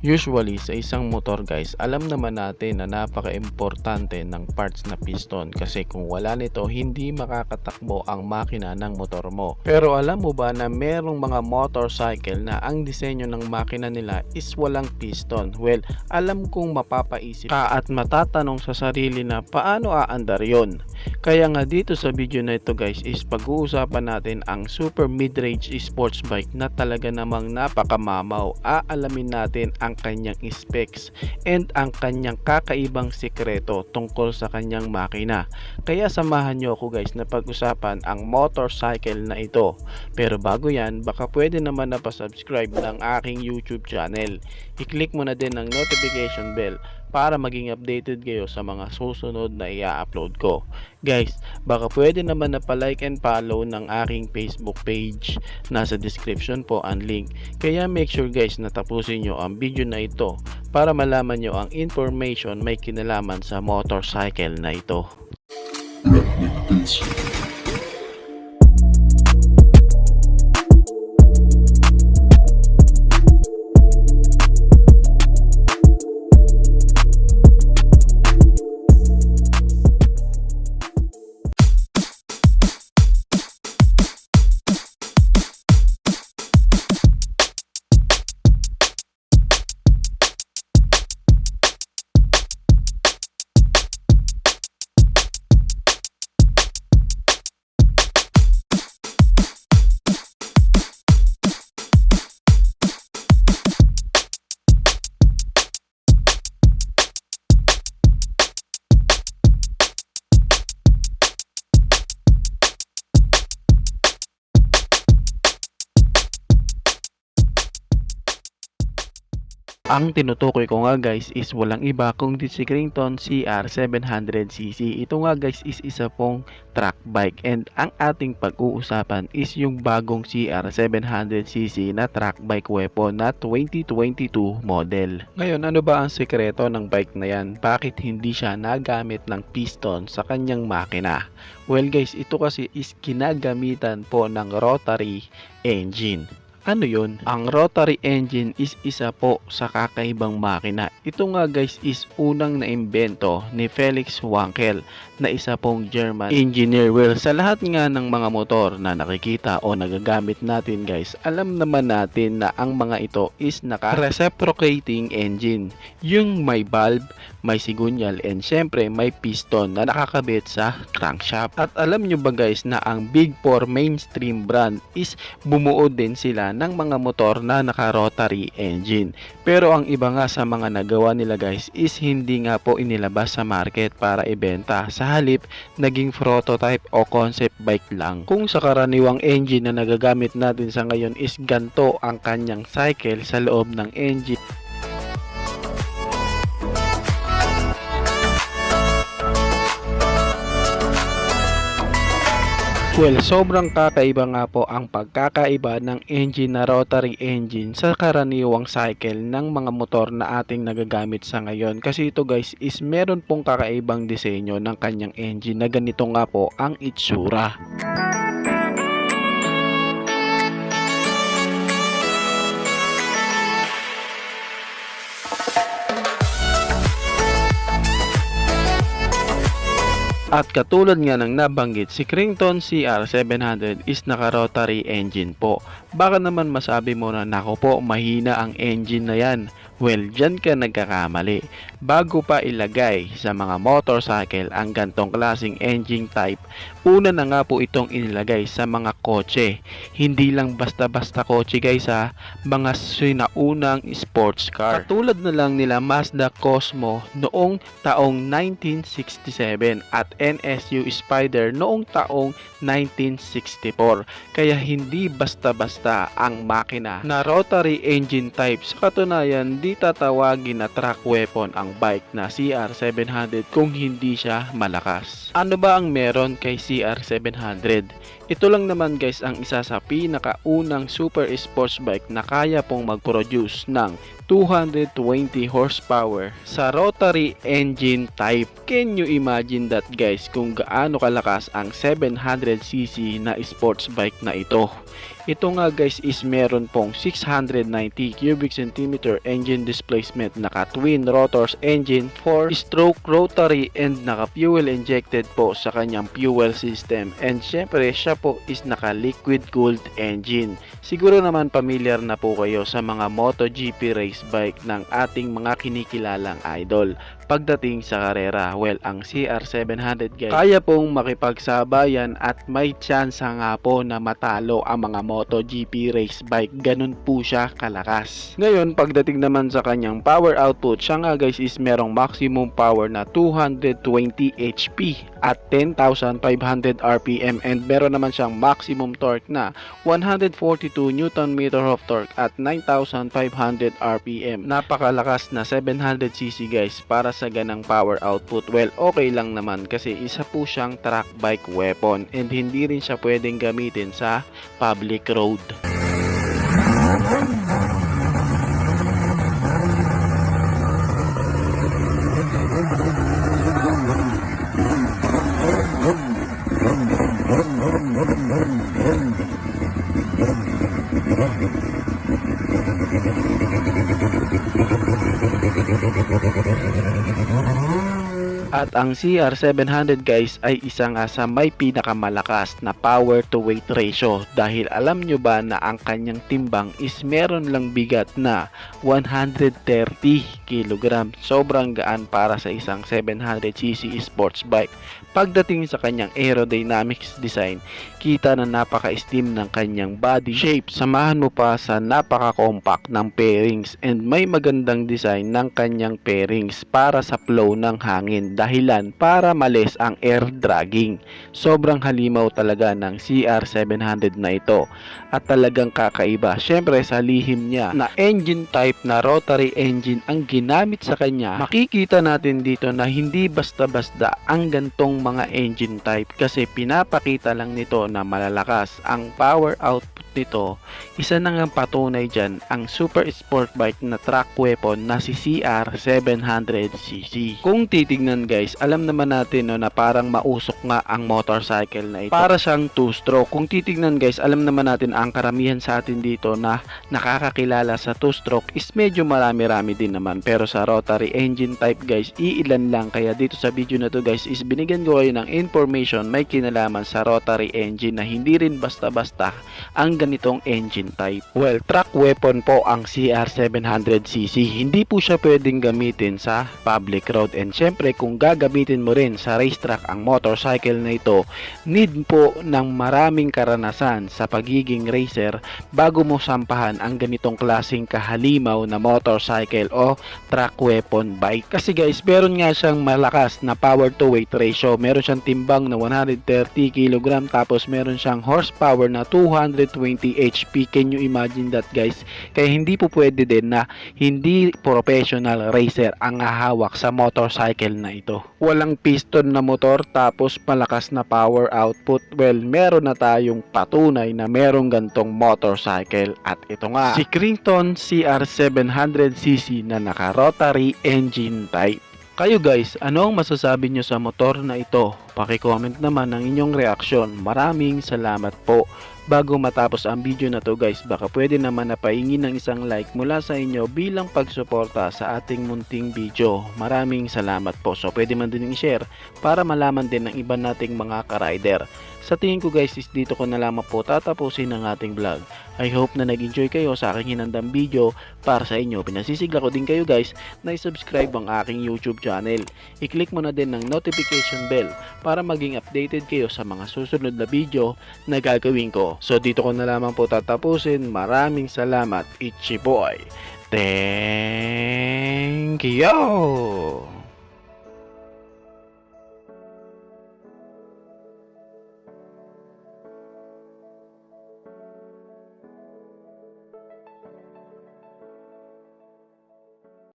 Usually sa isang motor guys, alam naman natin na napaka-importante ng parts na piston kasi kung wala nito hindi makakatakbo ang makina ng motor mo. Pero alam mo ba na merong mga motorcycle na ang disenyo ng makina nila is walang piston? Well, alam kong mapapaisip ka at matatanong sa sarili na paano aandar yon. Kaya nga dito sa video na ito guys is pag-uusapan natin ang super mid-range sports bike na talaga namang napakamamaw. Aalamin natin ang kanyang specs and ang kanyang kakaibang sikreto tungkol sa kanyang makina. Kaya samahan nyo ako guys na pag-usapan ang motorcycle na ito. Pero bago yan, baka pwede naman na pa-subscribe ng aking YouTube channel. I-click mo na din ang notification bell para maging updated kayo sa mga susunod na i-upload ko. Guys, baka pwede naman na pa-like and follow ng aking Facebook page. Nasa description po ang link. Kaya make sure guys na tapusin nyo ang video na ito para malaman nyo ang information may kinalaman sa motorcycle na ito. Ang tinutukoy ko nga guys is walang iba kundi si Krington CR700cc. Ito nga guys is isa pong track bike and ang ating pag-uusapan is yung bagong CR700cc na track bike weapon na 2022 model. Ngayon, ano ba ang sekreto ng bike na yan? Bakit hindi siya nagamit ng piston sa kanyang makina? Well guys, ito kasi is kinagamitan po ng rotary engine. Ano yun? Ang rotary engine is isa po sa kakaibang makina. Ito nga guys is unang naimbento ni Felix Wankel na isa pong German engineer. Well, sa lahat nga ng mga motor na nakikita o nagagamit natin guys, alam naman natin na ang mga ito is naka-reciprocating engine. Yung may valve, may sigunyal, and syempre may piston na nakakabit sa crankshaft. At alam nyo ba guys na ang Big 4 mainstream brand is bumuo din sila ng mga motor na naka-rotary engine. Pero ang iba nga sa mga nagawa nila guys is hindi nga po inilabas sa market para ibenta. Sa halip, naging prototype o concept bike lang. Kung sa karaniwang engine na nagagamit natin sa ngayon is ganto ang kanyang cycle sa loob ng engine. Well, sobrang kakaiba nga po ang pagkakaiba ng engine na rotary engine sa karaniwang cycle ng mga motor na ating nagagamit sa ngayon. Kasi ito guys is meron pong kakaibang disenyo ng kanyang engine na ganito nga po ang itsura. At katulad nga ng nabanggit, si Krington CR700 is naka-rotary engine po. Baka naman masabi mo na nako po, mahina ang engine na yan. Well, dyan ka nagkakamali. Bago pa ilagay sa mga motorcycle ang gantong klaseng engine type, una na nga po itong inilagay sa mga kotse. Hindi lang basta-basta kotse guys ha, mga sinaunang sports car. Katulad na lang nila Mazda Cosmo noong taong 1967 at NSU Spider noong taong 1964. Kaya hindi basta-basta ang makina na rotary engine type. Sa katunayan, di tatawagin na track weapon ang bike na CR700 kung hindi siya malakas. Ano ba ang meron kay CR700? Ito lang naman guys ang isa sa pinakaunang super sports bike na kaya pong mag-produce ng 220 horsepower sa rotary engine type. Can you imagine that guys, kung gaano kalakas ang 700cc na sports bike na ito? Ito nga guys is meron pong 690 cubic centimeter engine displacement, naka twin rotors engine, 4-stroke rotary, and naka fuel injected po sa kanyang fuel system. And syempre siya po is naka liquid cooled engine. Siguro naman familiar na po kayo sa mga MotoGP race bike ng ating mga kinikilalang idol pagdating sa karera. Well, ang CR700 guys, kaya pong makipagsabayan at may tsansa nga po na matalo ang mga MotoGP race bike. Ganun po siya kalakas. Ngayon, pagdating naman sa kanyang power output, siya nga guys is merong maximum power na 220 HP at 10,500 RPM, and meron naman siyang maximum torque na 142 Nm of torque at 9,500 RPM. Napakalakas na 700cc guys para sa ganang power output. Well, okay lang naman kasi isa po siyang track bike weapon and hindi rin siya pwedeng gamitin sa public road. At ang CR700 guys ay isa nga sa may pinakamalakas na power to weight ratio, dahil alam nyo ba na ang kanyang timbang is meron lang bigat na 130 kg. Sobrang gaan para sa isang 700cc sports bike. Pagdating sa kanyang aerodynamics design, kita na napaka-slim ng kanyang body shape. Samahan mo pa sa napaka-compact ng pairings, and may magandang design ng kanyang pairings para sa flow ng hangin, dahilan para malis ang air dragging. Sobrang halimaw talaga ng CR700 na ito at talagang kakaiba. Syempre sa lihim niya na engine type na rotary engine ang ginamit sa kanya, makikita natin dito na hindi basta-basta ang gantong mga engine type, kasi pinapakita lang nito na malalakas ang power output nito. Isa na ngang patunay dyan ang super sport bike na track weapon na si CR700cc. Kung titignan guys, alam naman natin na parang mausok nga ang motorcycle na ito. Para siyang 2-stroke. Kung titignan guys, alam naman natin ang karamihan sa atin dito na nakakakilala sa 2-stroke is medyo marami-rami din naman. Pero sa rotary engine type guys, iilan lang. Kaya dito sa video na to guys is binigyan ko kayo ng information may kinalaman sa rotary engine na hindi rin basta-basta ang ganitong engine type. Well, track weapon po ang CR700cc. Hindi po siya pwedeng gamitin sa public road, and syempre kung gagamitin mo rin sa racetrack ang motorcycle na ito, need po ng maraming karanasan sa pagiging racer bago mo sampahan ang ganitong klaseng kahalimaw na motorcycle o track weapon bike. Kasi guys, meron nga siyang malakas na power to weight ratio. Meron siyang timbang na 130 kg, tapos meron siyang horsepower na 220 HP. Can you imagine that guys? Kaya hindi po pwede din na hindi professional racer ang hahawak sa motorcycle na ito. Walang piston na motor tapos malakas na power output. Well, meron na tayong patunay na merong gantong motorcycle, at ito nga si Crington CR700cc na naka rotary engine type. Kayo guys, ano ang masasabi nyo sa motor na ito? Paki-comment naman ang inyong reaksyon. Maraming salamat po. Bago matapos ang video na to guys, baka pwede naman na paingin ng isang like mula sa inyo bilang pagsuporta sa ating munting video. Maraming salamat po. So pwede man din i-share para malaman din ng iba nating mga ka-rider. Sa tingin ko guys is dito ko na lamang po tatapusin ang ating vlog. I hope na nag-enjoy kayo sa aking hinandang video para sa inyo. Pinasisigla ko din kayo guys na i-subscribe ang aking YouTube channel. I-click mo na din ng notification bell para maging updated kayo sa mga susunod na video na gagawin ko. So dito ko na lamang po tatapusin. Maraming salamat. Ichi boy. Thank you.